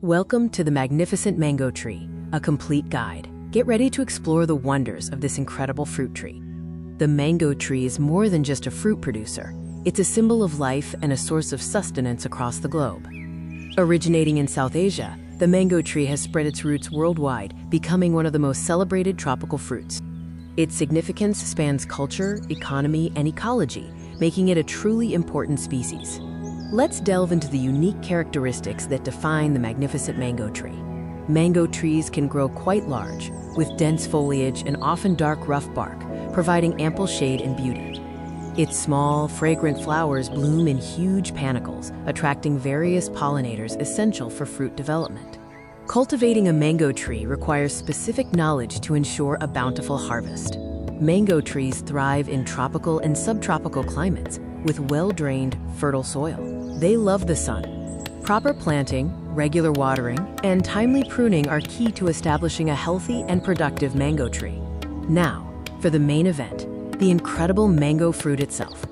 Welcome to the magnificent mango tree, a complete guide. Get ready to explore the wonders of this incredible fruit tree. The mango tree is more than just a fruit producer. It's a symbol of life and a source of sustenance across the globe. Originating in South Asia, the mango tree has spread its roots worldwide, becoming one of the most celebrated tropical fruits. Its significance spans culture, economy, and ecology, making it a truly important species. Let's delve into the unique characteristics that define the magnificent mango tree. Mango trees can grow quite large, with dense foliage and often dark, rough bark, providing ample shade and beauty. Its small, fragrant flowers bloom in huge panicles, attracting various pollinators essential for fruit development. Cultivating a mango tree requires specific knowledge to ensure a bountiful harvest. Mango trees thrive in tropical and subtropical climates, with well-drained, fertile soil. They love the sun. Proper planting, regular watering, and timely pruning are key to establishing a healthy and productive mango tree. Now, for the main event, the incredible mango fruit itself.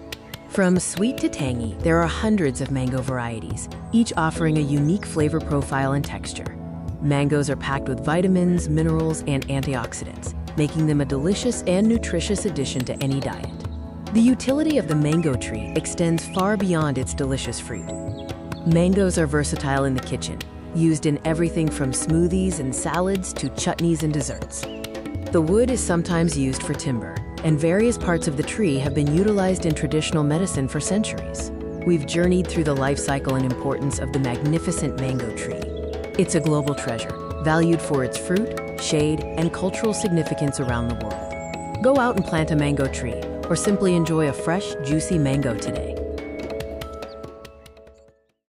From sweet to tangy, there are hundreds of mango varieties, each offering a unique flavor profile and texture. Mangoes are packed with vitamins, minerals, and antioxidants, making them a delicious and nutritious addition to any diet. The utility of the mango tree extends far beyond its delicious fruit. Mangoes are versatile in the kitchen, used in everything from smoothies and salads to chutneys and desserts. The wood is sometimes used for timber, and various parts of the tree have been utilized in traditional medicine for centuries. We've journeyed through the life cycle and importance of the magnificent mango tree. It's a global treasure, valued for its fruit, shade, and cultural significance around the world. Go out and plant a mango tree, or simply enjoy a fresh, juicy mango today.